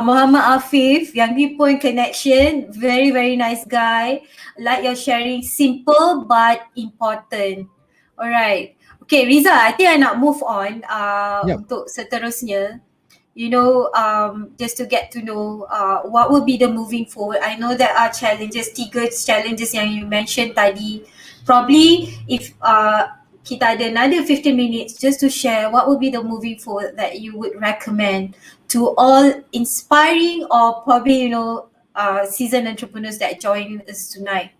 Muhammad Afif, yang ni pun connection, very very nice guy. Like your sharing, simple but important. Alright. Okay, Riza, I think I nak move on Yep. untuk seterusnya. You know, just to get to know what will be the moving forward. I know there are challenges, tiga challenges yang you mentioned tadi. Probably if kita ada another 15 minutes just to share what will be the moving forward that you would recommend to all inspiring or probably, you know, seasoned entrepreneurs that join us tonight.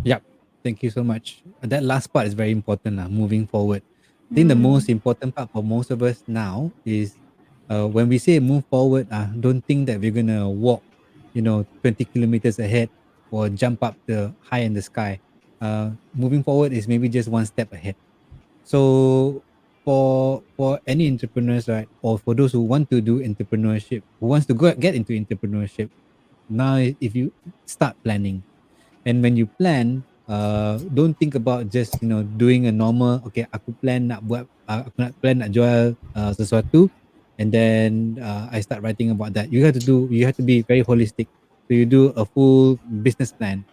Yep. Thank you so much. That last part is very important, moving forward. I think the most important part for most of us now is when we say move forward, don't think that we're going to walk, 20 kilometers ahead or jump up the high in the sky. Moving forward is maybe just one step ahead. So for any entrepreneurs, right, or for those who want to do entrepreneurship, who wants to get into entrepreneurship, now if you start planning, and when you plan, don't think about just doing a normal. Okay, aku plan nak buat, aku nak plan nak jual sesuatu, and then I start writing about that. You have to be very holistic. So you do a full business plan.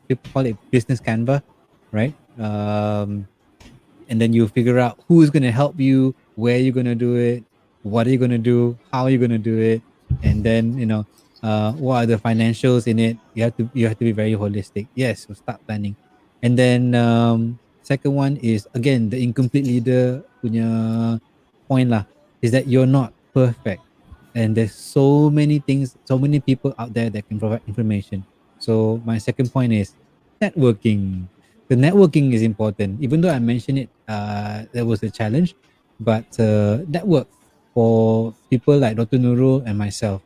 People call it business canva, right? And then you figure out who's going to help you, where you're going to do it, what are you going to do, how are you going to do it, and then what are the financials in it. You have to be very holistic. Yes, so start planning. And then second one is, again, the incomplete leader punya point lah, is that you're not perfect, and there's so many things, so many people out there that can provide information. So my second point is networking. The networking is important. Even though I mentioned it, there was a challenge, but network for people like Dr. Nurul and myself.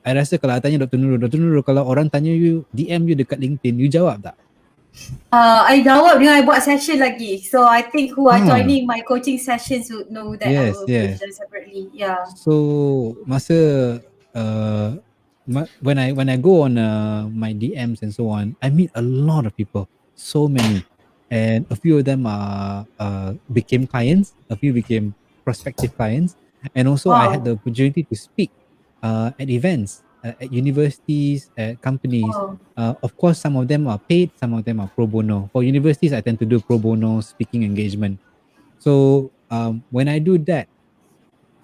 I rasa kalau I tanya Dr. Nurul, kalau orang tanya you, DM you dekat LinkedIn, you jawab tak? I jawab dengan I buat session lagi. So I think who are Ah. joining my coaching sessions would know that I Yes, will yes. brief them separately. Yeah. So masa when I go on my DMs and so on, I meet a lot of people, so many, and a few of them became clients, a few became prospective clients, and also I had Wow. the opportunity to speak at events, at universities, at companies. Wow. Of course, some of them are paid, some of them are pro bono. For universities, I tend to do pro bono speaking engagement. So when I do that,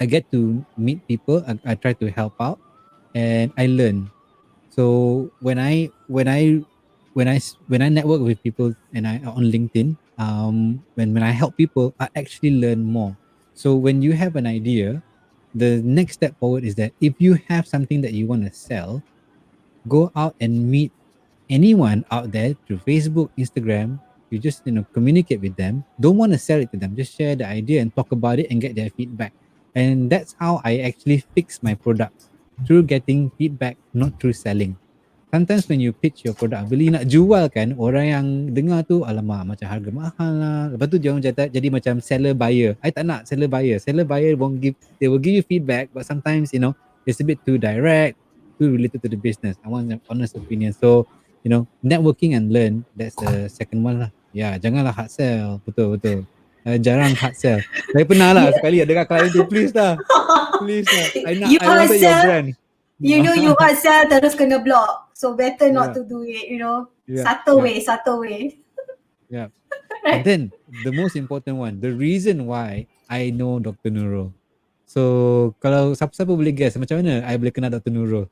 I get to meet people. I try to help out, and I learn. So when I network with people and I on LinkedIn, when I help people, I actually learn more. So when you have an idea, the next step forward is that if you have something that you want to sell, go out and meet anyone out there through Facebook, Instagram. You just communicate with them. Don't want to sell it to them. Just share the idea and talk about it and get their feedback. And that's how I actually fix my products, through getting feedback, not through selling. Sometimes when you pitch your product, beli nak jual kan, orang yang dengar tu, alamak macam harga mahal lah. Lepas tu jangan jadi macam seller buyer. I tak nak seller buyer. Seller buyer they will give you feedback, but sometimes it's a bit too direct, too related to the business. I want an honest opinion. So networking and learn, that's the second one lah. Ya, janganlah hard sell. Betul. Jarang hard sell. Saya pernah lah sekali ada klien tu, please lah. You I hard wanted your sell, brand. you know you hard sell terus kena block. So better not Yeah. to do it, you know. Yeah, Subtle yeah. way. Yeah. And then the most important one, the reason why I know Dr. Nurul. So kalau siapa-siapa boleh guess macam mana I boleh kenal Dr. Nurul?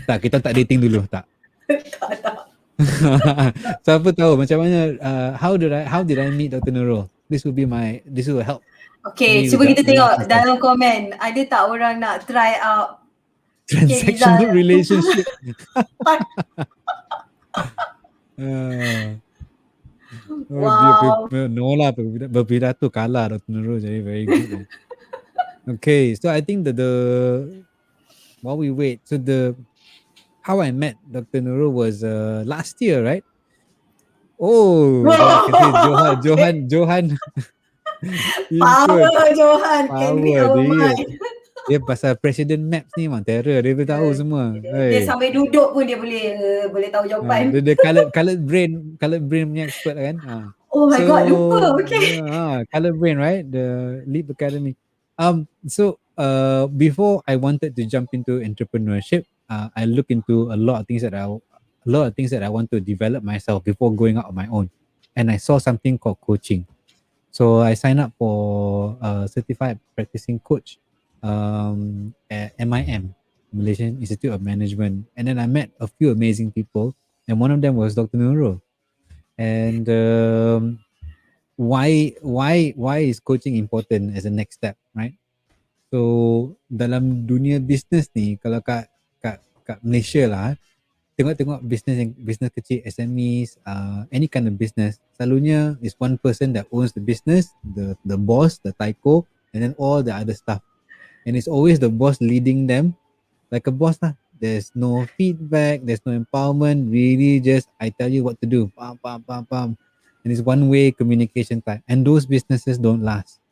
Tak, kita tak dating dulu, tak. Tak. Siapa tahu macam mana, how did I meet Dr. Nurul? This will help Okay, me cuba with kita the last tengok answer. dalam komen. Ada tak orang nak try out Transactional Rizal. relationship. Wow. No lah, berpidato kalah Dr. Nurul, jadi very good man. Okay, so I think the while we wait, so how I met Dr. Nurul was last year, right? Oh, then I can say Johan Power input Johan can read power our dia. mind. Dia pasal President Maps ni memang terror. Dia tahu Uh, semua. dia Hey. sampai duduk pun dia boleh tahu jawapan. Dia colored brain punya expert kan. Oh my So god, lupa. Okay. colored brain, right? The Leap Academy. Before I wanted to jump into entrepreneurship, I look into a lot of things that I want to develop myself before going out on my own. And I saw something called coaching. So I signed up for a certified practicing coach at MIM, Malaysian Institute of Management. And then I met a few amazing people, and one of them was Dr. Nurul. And why is coaching important as a next step, right? So dalam dunia business ni, kalau kat Malaysia lah, tengok business kecil, SMEs, any kind of business, selalunya is one person that owns the business, the boss, the tyco, and then all the other stuff. And it's always the boss leading them like a boss lah. There's no feedback, there's no empowerment. Really, just I tell you what to do. Pam, pam, pam, pam. And it's one way communication type. And those businesses don't last.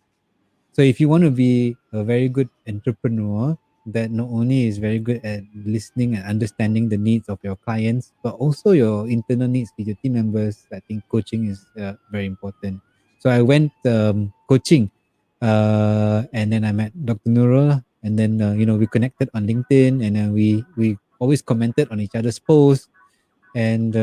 So if you want to be a very good entrepreneur that not only is very good at listening and understanding the needs of your clients, but also your internal needs with your team members, I think coaching is very important. So I went coaching, and then I met Dr. Nurul, and then we connected on LinkedIn, and then we always commented on each other's posts, and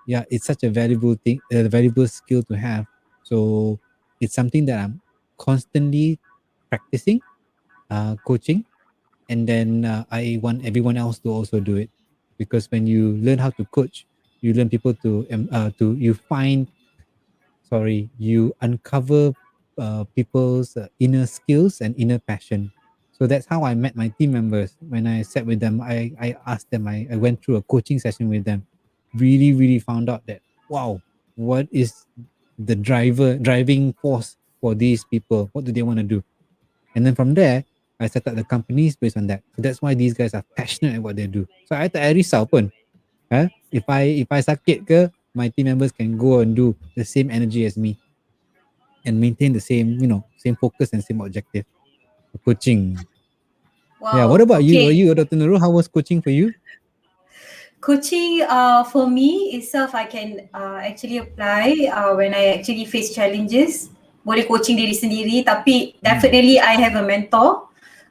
yeah, it's such a valuable thing, a valuable skill to have. So it's something that I'm constantly practicing, coaching, and then I want everyone else to also do it, because when you learn how to coach, you learn people to you find sorry you uncover people's inner skills and inner passion. So that's how I met my team members. When I sat with them, I asked them, I went through a coaching session with them, really found out that, wow, what is the driving force for these people, what do they want to do. And then from there, I set up the companies based on that. So that's why these guys are passionate at what they do. So I tak payah risau pun. If I sakit ke, my team members can go and do the same energy as me and maintain the same focus and same objective. Coaching. Yeah. What Wow. about you? Are Okay. you, Dr. Nurul? How was coaching for you? Coaching for me itself, I can actually apply when I actually face challenges. Boleh coaching diri sendiri, tapi definitely I have a mentor.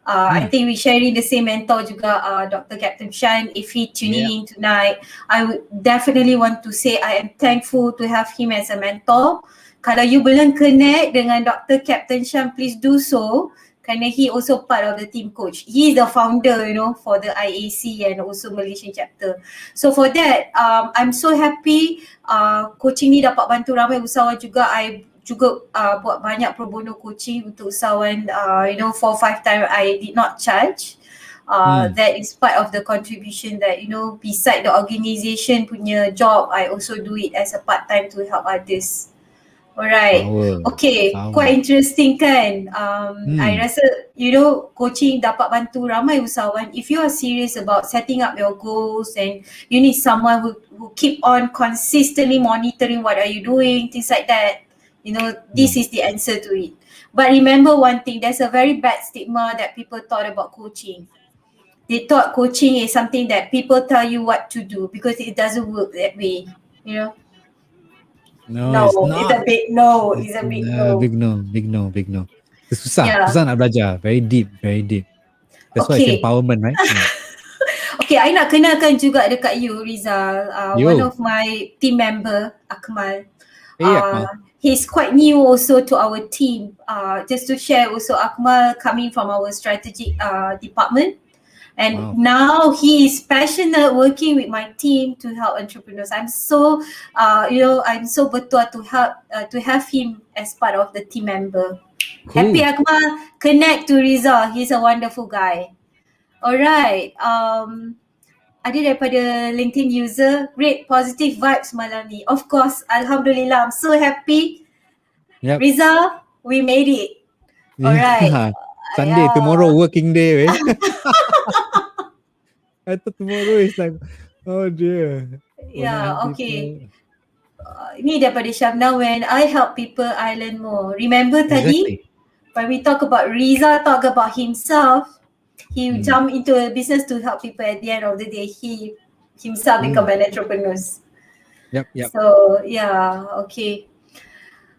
I think we sharing the same mentor juga, Dr. Captain Shan. If he Yeah. tuning in tonight, I would definitely want to say I am thankful to have him as a mentor. Kalau you belum connect dengan Dr. Captain Shan, please do so. Kerana he also part of the team coach. He is the founder, for the IAC and also Malaysian chapter. So for that, I'm so happy coaching ni dapat bantu ramai usahawan juga. I juga buat banyak pro bono coaching untuk usahawan, 4-5 time I did not charge. That is part of the contribution that, beside the organisation punya job, I also do it as a part time to help others. Alright. Okay, quite interesting kan. I rasa, coaching dapat bantu ramai usahawan. If you are serious about setting up your goals and you need someone who keep on consistently monitoring what are you doing, things like that, this is the answer to it. But remember one thing, there's a very bad stigma that people thought about coaching. They thought coaching is something that people tell you what to do, because it doesn't work that way, No, it's It's not. a big no. It's It's a big a no. big no. Susah Yeah. nak belajar. Very deep. That's why it's Okay. empowerment, right? Yeah. Okay, I nak kenalkan juga dekat you, Rizal. One Yo. of my team member, Akmal. Hey, Akmal. He's quite new also to our team. Just to share also, Akmal coming from our strategic department. And now he is passionate working with my team to help entrepreneurs. I'm so, I'm so betul to have him as part of the team member. Cool. Happy Akmal, connect to Rizal. He's a wonderful guy. Alright. Ada daripada LinkedIn user, great positive vibes malam ni. Of course, Alhamdulillah, I'm so happy. Yep. Rizal, we made it. Alright. Sunday, tomorrow working day, eh? I thought tomorrow is like, oh dear. Yeah, okay. Ni daripada Syamna, when I help people, I learn more. Remember tadi, when we talk about Rizal, talk about himself, He jumped into a business to help people. At the end of the day, he himself become an entrepreneur. Yep. So yeah, okay.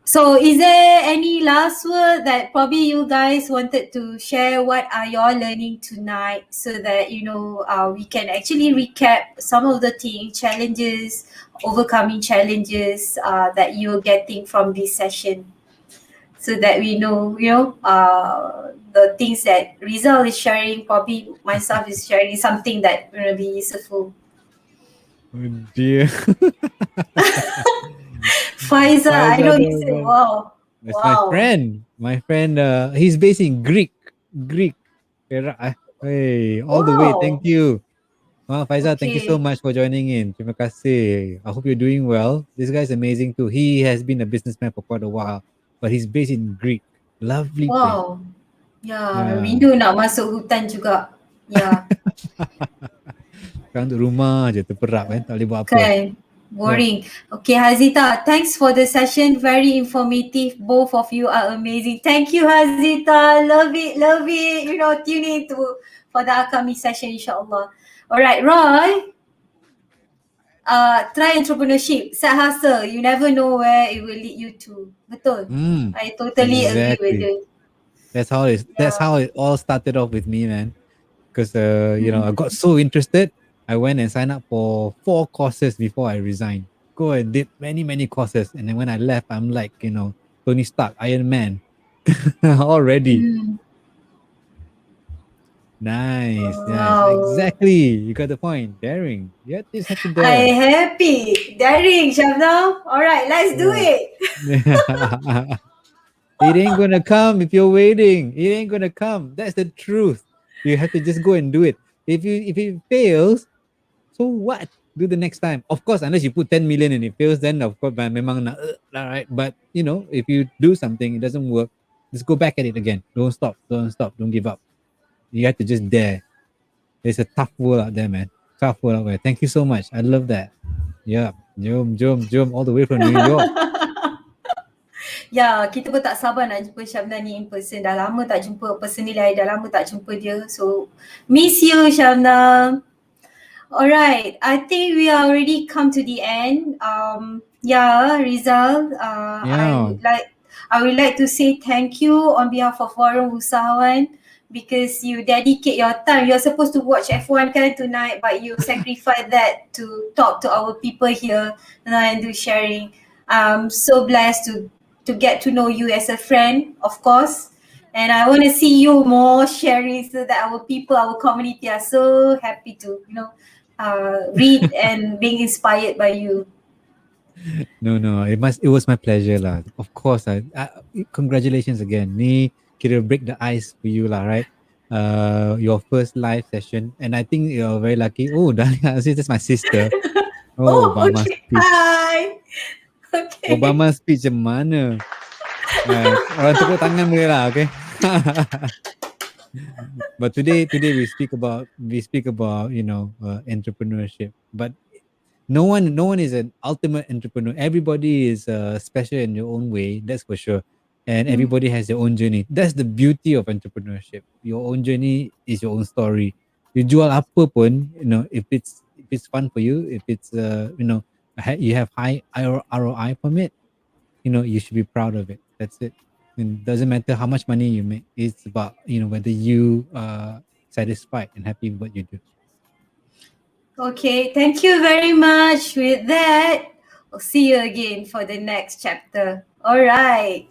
So is there any last word that probably you guys wanted to share? What are y'all learning tonight, so that we can actually recap some of the challenges, overcoming challenges that you're getting from this session, so that we know, the things that Rizal is sharing, probably myself is sharing something that will be useful. Oh dear. Faisal, I Faizal, know you no, say, no. wow, That's my wow. friend. My friend, he's based in Greek. Hey, all the way. Wow. Thank you. Faizal, thank you so Okay. much for joining in. Terima kasih. I hope you're doing well. This guy's amazing too. He has been a businessman for quite a while, but he's based in Greek. Lovely place. Wow. Ya, Yeah. rindu nak masuk hutan juga. Ya, Sekarang duduk rumah je terperap kan. Tak boleh buat apa. kan. Yep. Boring. Okay, Hazita, thanks for the session. Very informative. Both of you are amazing. Thank you, Hazita. Love it, love it. Tune in for the upcoming session, insyaAllah. Alright, Roy. Try entrepreneurship. Side hustle. You never know where it will lead you to. Betul. I totally agree with Exactly. you. That's Yeah. how it all started off with me, man. Because I got Mm. so interested. I went and signed up for 4 courses before I resigned. Go and did many courses, and then when I left, I'm like, Tony Stark, Iron Man, already. Mm. Nice, nice, Wow. exactly. You got the point. Daring. You just have to I dare. happy. Daring, Shabnam. Alright, let's do Yeah. it. It ain't gonna come if you're waiting. It ain't gonna come. That's the truth. You have to just go and do it. If it fails, so what? Do the next time. Of course, unless you put 10 million and it fails, then of course, memang na, right? But if you do something, it doesn't work, just go back at it again. Don't stop. Don't stop. Don't give up. You have to just dare. It's a tough world out there, man. Tough world out there. Thank you so much. I love that. Yeah. Jom, all the way from New York. Ya, kita pun tak sabar nak jumpa Shabnam ni in person. Dah lama tak jumpa personally, dah lama tak jumpa dia. So, miss you, Shabnam. Alright, I think we already come to the end. Yeah, Rizal, Yeah. I would like to say thank you on behalf of Forum Usahawan, because you dedicate your time. You're supposed to watch F1 kan tonight, but you sacrifice that to talk to our people here and do sharing. I'm so blessed to get to know you as a friend, of course. And I want to see you more sharing, so that our people, our community are so happy to, read and being inspired by you. No. It was my pleasure lah. Of course, congratulations again. Ni kira break the ice for you lah, right? Your first live session, and I think you're very lucky. Oh, Dahlia, that's my sister. Oh, Oh, Obama okay. speech. Hi. Okay. Obama speech macam mana? Orang tepuk tangan boleh lah, okay? But today we speak about entrepreneurship. But no one is an ultimate entrepreneur. Everybody is special in your own way, that's for sure. And Mm. everybody has their own journey. That's the beauty of entrepreneurship. Your own journey is your own story. You jual apa pun, if it's fun for you, if it's you have high ROI from it, you should be proud of it. That's it. And doesn't matter how much money you make. It's about whether you are satisfied and happy with what you do. Okay, thank you very much. With that, we'll see you again for the next chapter. All right.